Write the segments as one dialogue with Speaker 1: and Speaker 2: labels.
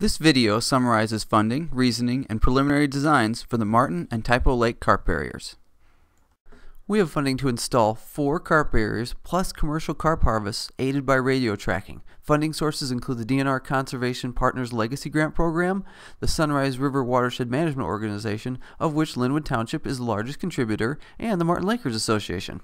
Speaker 1: This video summarizes funding, reasoning, and preliminary designs for the Martin and Typo Lake carp barriers. We have funding to install 4 carp barriers plus commercial carp harvests aided by radio tracking. Funding sources include the DNR Conservation Partners Legacy Grant Program, the Sunrise River Watershed Management Organization, of which Linwood Township is the largest contributor, and the Martin Lakers Association.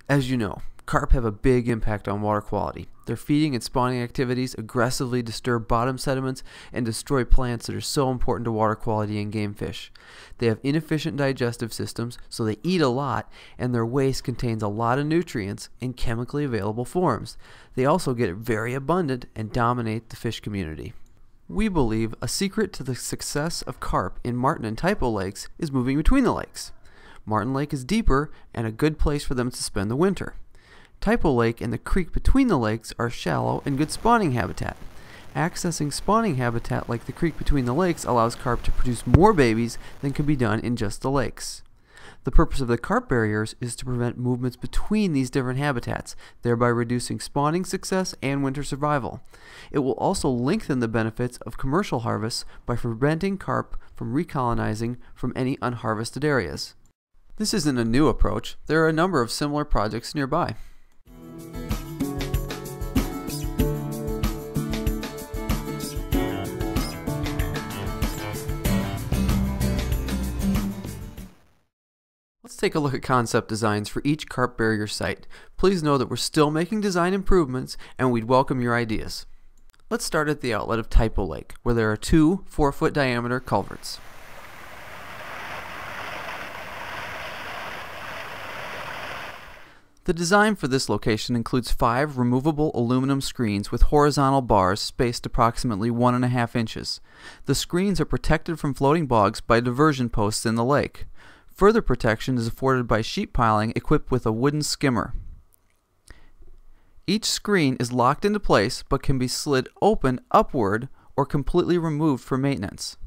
Speaker 1: As you know, carp have a big impact on water quality. Their feeding and spawning activities aggressively disturb bottom sediments and destroy plants that are so important to water quality and game fish. They have inefficient digestive systems, so they eat a lot, and their waste contains a lot of nutrients in chemically available forms. They also get very abundant and dominate the fish community. We believe a secret to the success of carp in Martin and Typo lakes is moving between the lakes. Martin Lake is deeper and a good place for them to spend the winter. Typo Lake and the creek between the lakes are shallow and good spawning habitat. Accessing spawning habitat like the creek between the lakes allows carp to produce more babies than can be done in just the lakes. The purpose of the carp barriers is to prevent movements between these different habitats, thereby reducing spawning success and winter survival. It will also lengthen the benefits of commercial harvests by preventing carp from recolonizing from any unharvested areas. This isn't a new approach. There are a number of similar projects nearby. Let's take a look at concept designs for each carp barrier site. Please know that we're still making design improvements and we'd welcome your ideas. Let's start at the outlet of Typo Lake, where there are 2 4-foot diameter culverts. The design for this location includes 5 removable aluminum screens with horizontal bars spaced approximately 1.5 inches. The screens are protected from floating bogs by diversion posts in the lake. Further protection is afforded by sheet piling equipped with a wooden skimmer. Each screen is locked into place but can be slid open upward or completely removed for maintenance.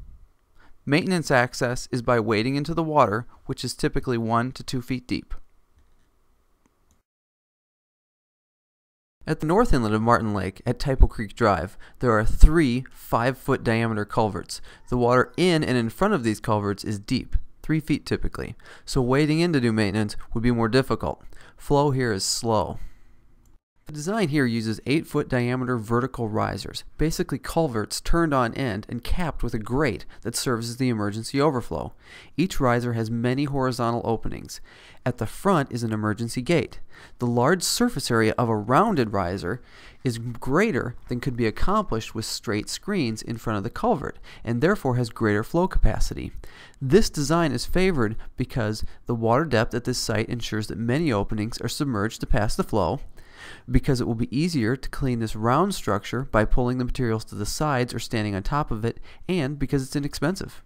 Speaker 1: Maintenance access is by wading into the water, which is typically 1 to 2 feet deep. At the north inlet of Martin Lake, at Typo Creek Drive, there are 3 5-foot diameter culverts. The water in and in front of these culverts is deep, 3 feet typically, so wading in to do maintenance would be more difficult. Flow here is slow. The design here uses 8-foot diameter vertical risers, basically culverts turned on end and capped with a grate that serves as the emergency overflow. Each riser has many horizontal openings. At the front is an emergency gate. The large surface area of a rounded riser is greater than could be accomplished with straight screens in front of the culvert, and therefore has greater flow capacity. This design is favored because the water depth at this site ensures that many openings are submerged to pass the flow, because it will be easier to clean this round structure by pulling the materials to the sides or standing on top of it, and because it's inexpensive.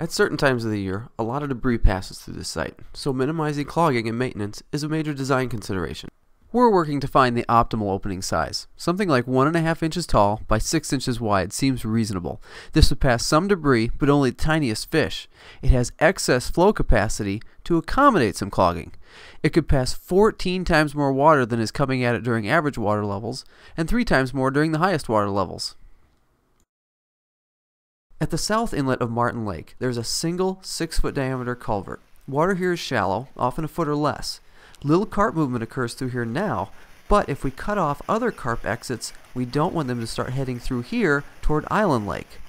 Speaker 1: At certain times of the year, a lot of debris passes through this site, so minimizing clogging and maintenance is a major design consideration. We're working to find the optimal opening size. Something like 1.5 inches tall by 6 inches wide seems reasonable. This would pass some debris, but only the tiniest fish. It has excess flow capacity to accommodate some clogging. It could pass 14 times more water than is coming at it during average water levels, and 3 times more during the highest water levels. At the south inlet of Martin Lake, there's a single 6-foot diameter culvert. Water here is shallow, often a foot or less. Little carp movement occurs through here now, but if we cut off other carp exits, we don't want them to start heading through here toward Island Lake.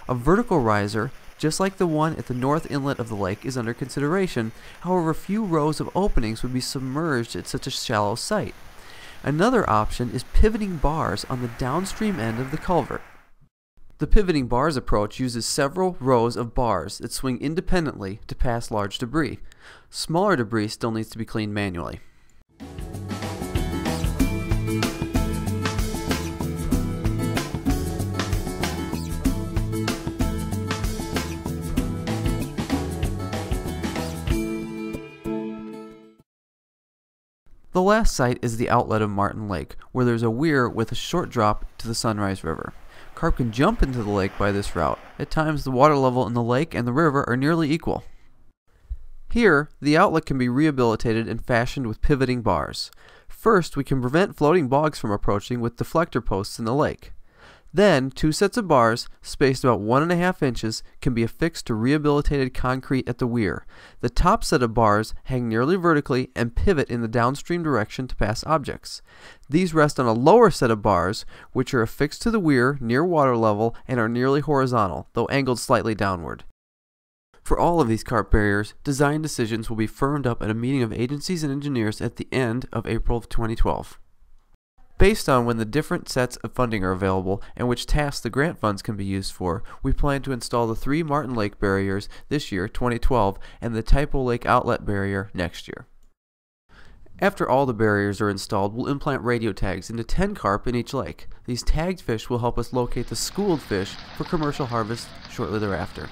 Speaker 1: A vertical riser, just like the one at the north inlet of the lake, is under consideration. However, few rows of openings would be submerged at such a shallow site. Another option is pivoting bars on the downstream end of the culvert. The pivoting bars approach uses several rows of bars that swing independently to pass large debris. Smaller debris still needs to be cleaned manually. The last site is the outlet of Martin Lake, where there's a weir with a short drop to the Sunrise River. Carp can jump into the lake by this route. At times, the water level in the lake and the river are nearly equal. Here, the outlet can be rehabilitated and fashioned with pivoting bars. First, we can prevent floating bogs from approaching with deflector posts in the lake. Then, 2 sets of bars, spaced about 1.5 inches, can be affixed to rehabilitated concrete at the weir. The top set of bars hang nearly vertically and pivot in the downstream direction to pass objects. These rest on a lower set of bars, which are affixed to the weir near water level and are nearly horizontal, though angled slightly downward. For all of these carp barriers, design decisions will be firmed up at a meeting of agencies and engineers at the end of April of 2012. Based on when the different sets of funding are available and which tasks the grant funds can be used for, we plan to install the 3 Martin Lake barriers this year, 2012, and the Typo Lake outlet barrier next year. After all the barriers are installed, we'll implant radio tags into 10 carp in each lake. These tagged fish will help us locate the schooled fish for commercial harvest shortly thereafter.